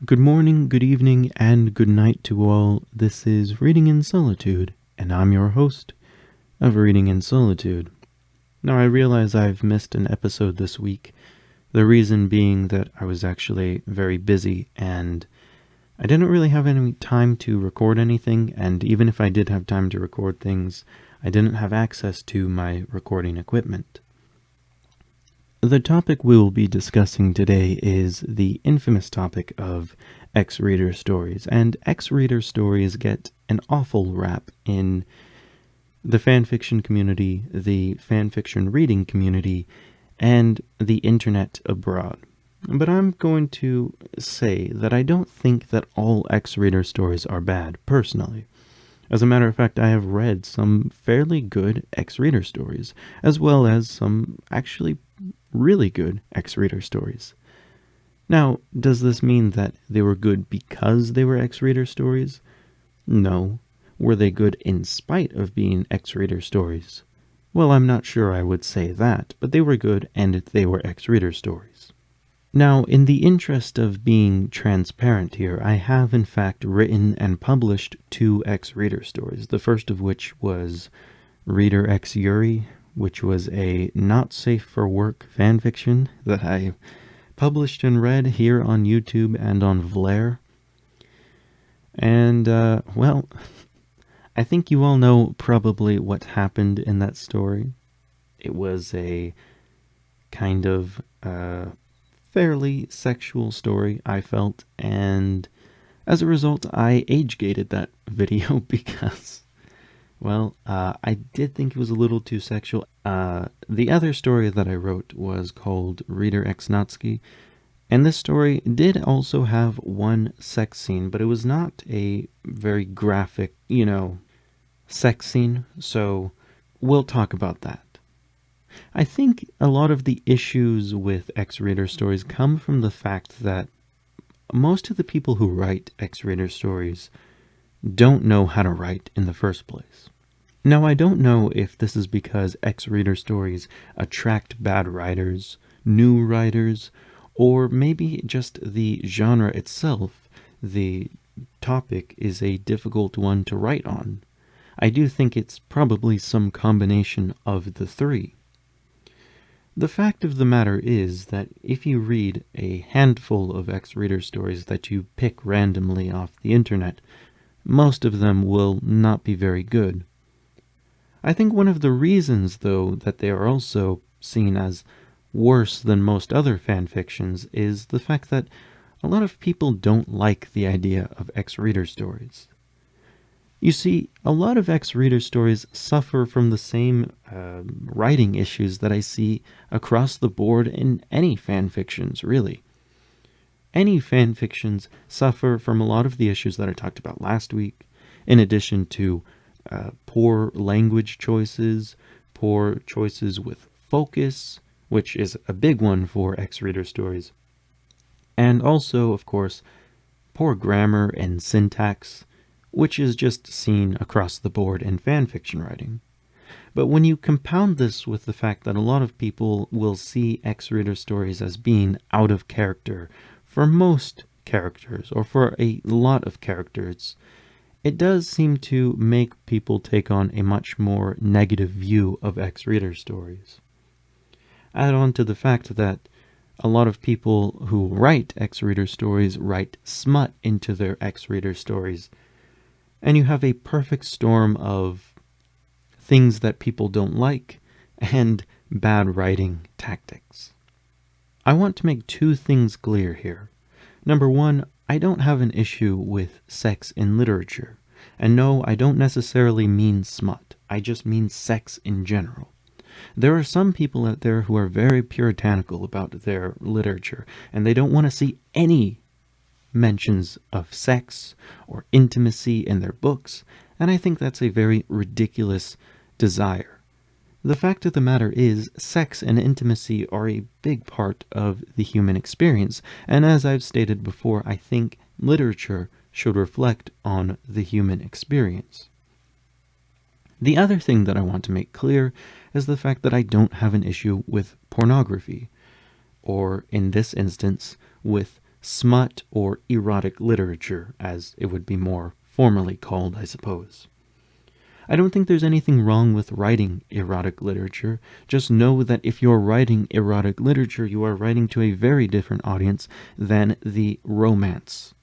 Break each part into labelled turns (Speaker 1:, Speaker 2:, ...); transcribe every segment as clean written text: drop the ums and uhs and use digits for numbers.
Speaker 1: Good morning, good evening, and good night to all. This is Reading in Solitude, and I'm your host of Reading in Solitude. Now, I realize I've missed an episode this week, the reason being that I was actually very busy and I didn't really have any time to record anything, and even if I did have time to record things, I didn't have access to my recording equipment. The topic we will be discussing today is the infamous topic of X-Reader stories, and X-Reader stories get an awful rap in the fanfiction community, the fanfiction reading community, and the internet abroad. But I'm going to say that I don't think that all X-Reader stories are bad, personally. As a matter of fact, I have read some fairly good X-Reader stories, as well as some actually really good X-Reader stories. Now, does this mean that they were good because they were X-Reader stories? No. Were they good in spite of being X-Reader stories? Well, I'm not sure I would say that, but they were good and they were X-Reader stories. Now, in the interest of being transparent here, I have in fact written and published 2 X-Reader stories, the first of which was Reader X Yuri, which was a not-safe-for-work fanfiction that I published and read here on YouTube and on Vlare. And, well, I think you all know probably what happened in that story. It was a kind of fairly sexual story, I felt, and as a result, I age-gated that video because, well, I did think it was a little too sexual. The other story that I wrote was called Reader X Natsuki, and this story did also have one sex scene, but it was not a very graphic, sex scene, so we'll talk about that. I think a lot of the issues with X-Reader stories come from the fact that most of the people who write X-Reader stories don't know how to write in the first place. Now, I don't know if this is because X-Reader stories attract bad writers, new writers, or maybe just the genre itself, the topic, is a difficult one to write on. I do think it's probably some combination of the three. The fact of the matter is that if you read a handful of X-Reader stories that you pick randomly off the internet, most of them will not be very good. I think one of the reasons, though, that they are also seen as worse than most other fanfictions is the fact that a lot of people don't like the idea of X-Reader stories. You see, a lot of X-Reader stories suffer from the same writing issues that I see across the board in any fanfictions, really. Any fanfictions suffer from a lot of the issues that I talked about last week, in addition to poor language choices, poor choices with focus, which is a big one for X-Reader stories, and also, of course, poor grammar and syntax, which is just seen across the board in fanfiction writing. But when you compound this with the fact that a lot of people will see X-Reader stories as being out of character for most characters, or for a lot of characters, it does seem to make people take on a much more negative view of X-Reader stories. Add on to the fact that a lot of people who write X-Reader stories write smut into their X-Reader stories, and you have a perfect storm of things that people don't like and bad writing tactics. I want to make 2 things clear here. Number 1, I don't have an issue with sex in literature. And no, I don't necessarily mean smut. I just mean sex in general. There are some people out there who are very puritanical about their literature, and they don't want to see any mentions of sex or intimacy in their books, and I think that's a very ridiculous desire. The fact of the matter is, sex and intimacy are a big part of the human experience, and as I've stated before, I think literature should reflect on the human experience. The other thing that I want to make clear is the fact that I don't have an issue with pornography, or in this instance, with smut or erotic literature, as it would be more formally called, I suppose. I don't think there's anything wrong with writing erotic literature. Just know that if you're writing erotic literature, you are writing to a very different audience than the romance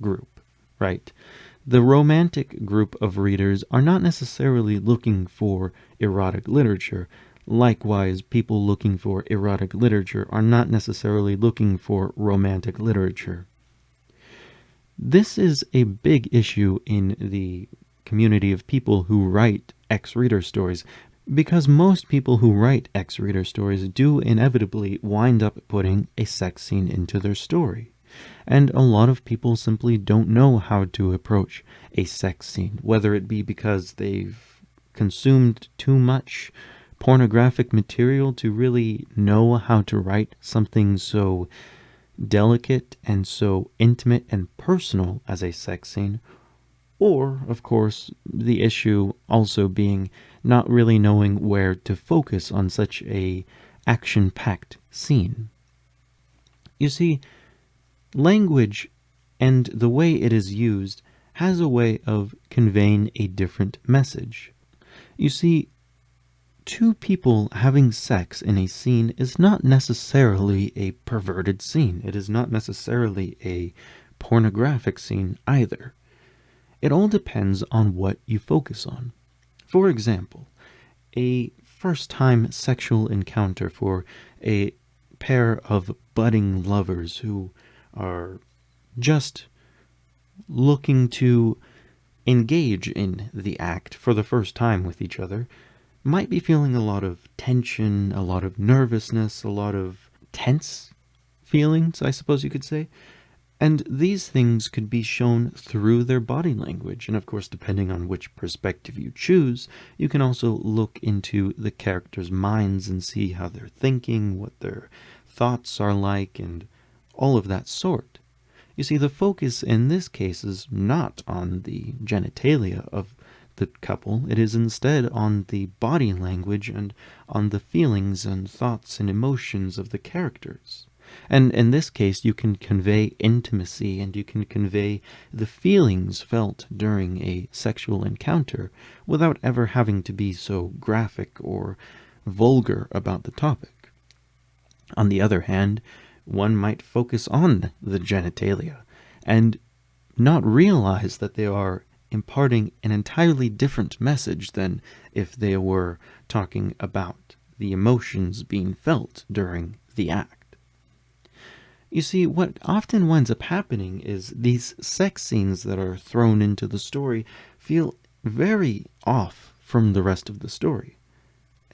Speaker 1: group, right? The romantic group of readers are not necessarily looking for erotic literature. Likewise, people looking for erotic literature are not necessarily looking for romantic literature. This is a big issue in the community of people who write X-reader stories, because most people who write X-reader stories do inevitably wind up putting a sex scene into their story. And a lot of people simply don't know how to approach a sex scene, whether it be because they've consumed too much pornographic material to really know how to write something so delicate and so intimate and personal as a sex scene, or, of course, the issue also being not really knowing where to focus on such a action-packed scene. You see, language and the way it is used has a way of conveying a different message. You see, two people having sex in a scene is not necessarily a perverted scene. It is not necessarily a pornographic scene either. It all depends on what you focus on. For example, a first-time sexual encounter for a pair of budding lovers who are just looking to engage in the act for the first time with each other might be feeling a lot of tension, a lot of nervousness, a lot of tense feelings, I suppose you could say. And these things could be shown through their body language. And of course, depending on which perspective you choose, you can also look into the characters' minds and see how they're thinking, what their thoughts are like, and all of that sort. You see, the focus in this case is not on the genitalia of the couple. It is instead on the body language and on the feelings and thoughts and emotions of the characters. And in this case, you can convey intimacy and you can convey the feelings felt during a sexual encounter without ever having to be so graphic or vulgar about the topic. On the other hand, one might focus on the genitalia and not realize that they are imparting an entirely different message than if they were talking about the emotions being felt during the act. You see, what often winds up happening is these sex scenes that are thrown into the story feel very off from the rest of the story.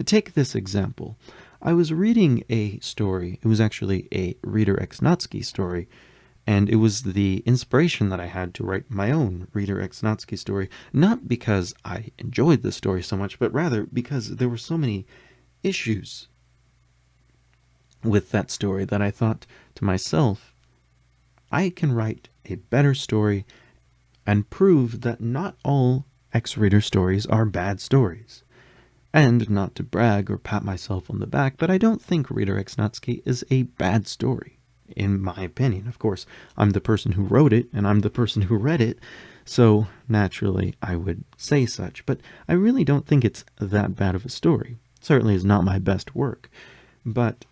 Speaker 1: Take this example. I was reading a story. It was actually a Reader X Natsky story, and it was the inspiration that I had to write my own Reader X Natsky story, not because I enjoyed the story so much, but rather because there were so many issues with that story that I thought to myself, I can write a better story and prove that not all X-Reader stories are bad stories. And not to brag or pat myself on the back, but I don't think Reader X Natsky is a bad story, in my opinion. Of course, I'm the person who wrote it, and I'm the person who read it, so naturally I would say such, but I really don't think it's that bad of a story. It certainly is not my best work, but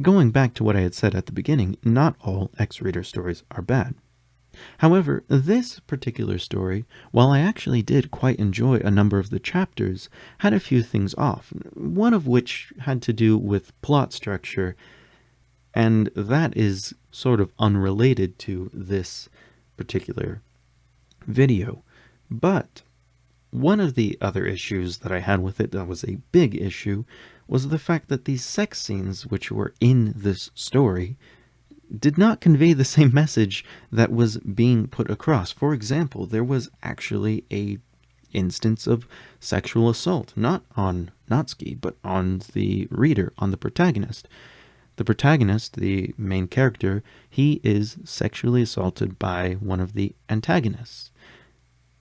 Speaker 1: going back to what I had said at the beginning, not all X-Reader stories are bad. However, this particular story, while I actually did quite enjoy a number of the chapters, had a few things off, one of which had to do with plot structure, and that is sort of unrelated to this particular video. But one of the other issues that I had with it that was a big issue was the fact that these sex scenes which were in this story did not convey the same message that was being put across. For example, there was actually a instance of sexual assault, not on Natsky, but on the reader, on the protagonist. The protagonist, the main character, he is sexually assaulted by one of the antagonists.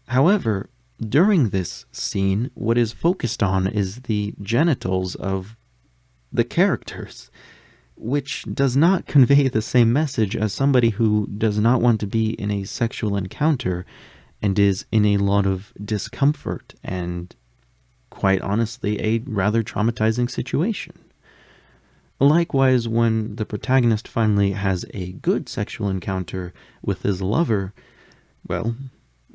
Speaker 1: However, during this scene, what is focused on is the genitals of the characters. which does not convey the same message as somebody who does not want to be in a sexual encounter and is in a lot of discomfort and, quite honestly, a rather traumatizing situation. Likewise, when the protagonist finally has a good sexual encounter with his lover, well,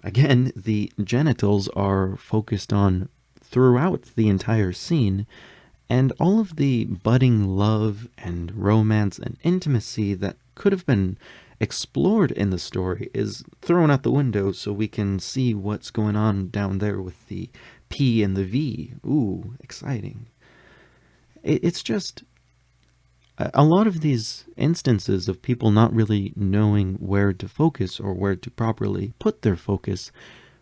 Speaker 1: again, the genitals are focused on throughout the entire scene, and all of the budding love and romance and intimacy that could have been explored in the story is thrown out the window so we can see what's going on down there with the P and the V. Ooh, exciting. It's just a lot of these instances of people not really knowing where to focus or where to properly put their focus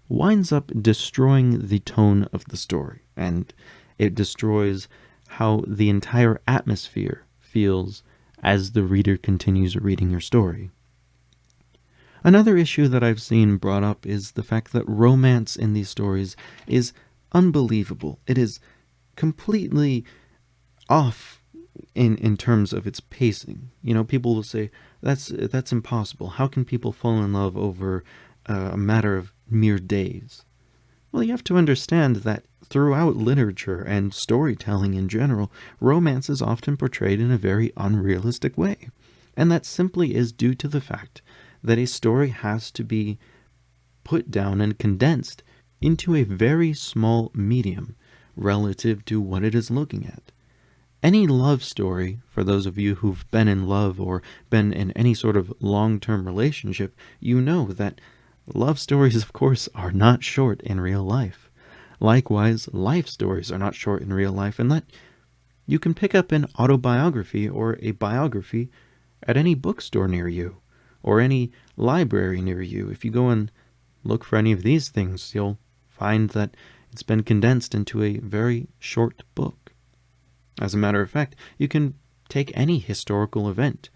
Speaker 1: winds up destroying the tone of the story, and it destroys how the entire atmosphere feels as the reader continues reading your story. Another issue that I've seen brought up is the fact that romance in these stories is unbelievable. It is completely off in terms of its pacing. You know, people will say, that's impossible. How can people fall in love over a matter of mere days? Well, you have to understand that throughout literature and storytelling in general, romance is often portrayed in a very unrealistic way. And that simply is due to the fact that a story has to be put down and condensed into a very small medium relative to what it is looking at. Any love story, for those of you who've been in love or been in any sort of long-term relationship, you know that love stories, of course, are not short in real life. Likewise, life stories are not short in real life, and that you can pick up an autobiography or a biography at any bookstore near you, or any library near you. If you go and look for any of these things, you'll find that it's been condensed into a very short book. As a matter of fact, you can take any historical event,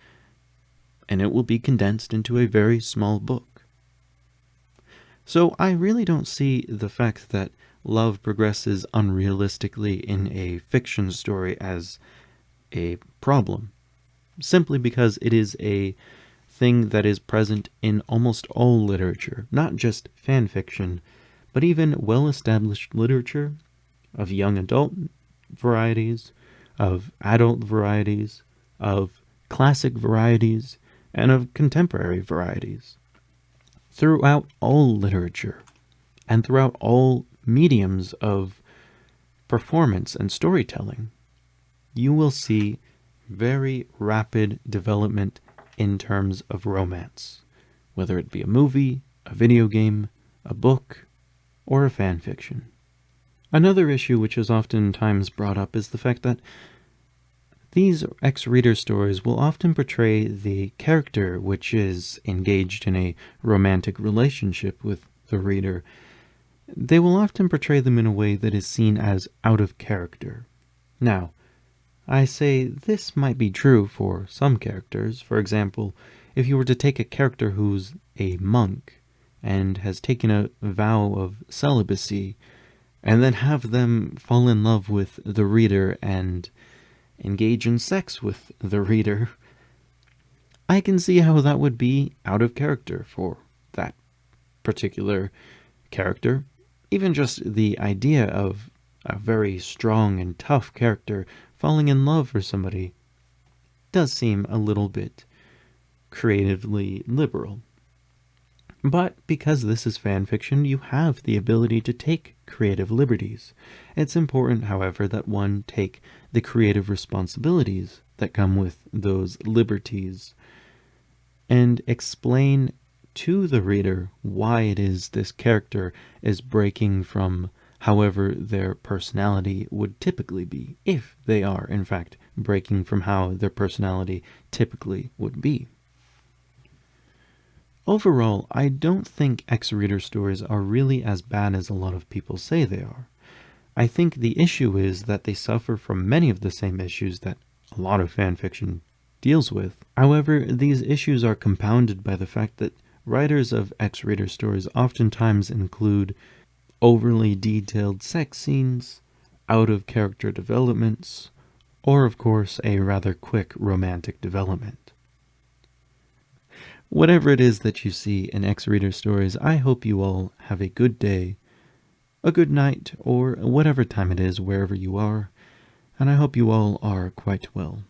Speaker 1: and it will be condensed into a very small book. So I really don't see the fact that love progresses unrealistically in a fiction story as a problem, simply because it is a thing that is present in almost all literature, not just fan fiction, but even well-established literature of young adult varieties, of adult varieties, of classic varieties, and of contemporary varieties. Throughout all literature, and throughout all mediums of performance and storytelling, you will see very rapid development in terms of romance, whether it be a movie, a video game, a book, or a fan fiction. Another issue which is oftentimes brought up is the fact that these ex-reader stories will often portray the character which is engaged in a romantic relationship with the reader. They will often portray them in a way that is seen as out of character. Now, I say this might be true for some characters. For example, if you were to take a character who's a monk and has taken a vow of celibacy, and then have them fall in love with the reader and engage in sex with the reader, I can see how that would be out of character for that particular character. Even just the idea of a very strong and tough character falling in love for somebody does seem a little bit creatively liberal. But because this is fan fiction, you have the ability to take creative liberties. It's important, however, that one take the creative responsibilities that come with those liberties and explain to the reader why it is this character is breaking from however their personality would typically be, if they are, in fact, breaking from how their personality typically would be. Overall, I don't think ex-reader stories are really as bad as a lot of people say they are. I think the issue is that they suffer from many of the same issues that a lot of fanfiction deals with. However, these issues are compounded by the fact that writers of ex-reader stories oftentimes include overly detailed sex scenes, out-of-character developments, or of course a rather quick romantic development. Whatever it is that you see in X-Reader Stories, I hope you all have a good day, a good night, or whatever time it is wherever you are, and I hope you all are quite well.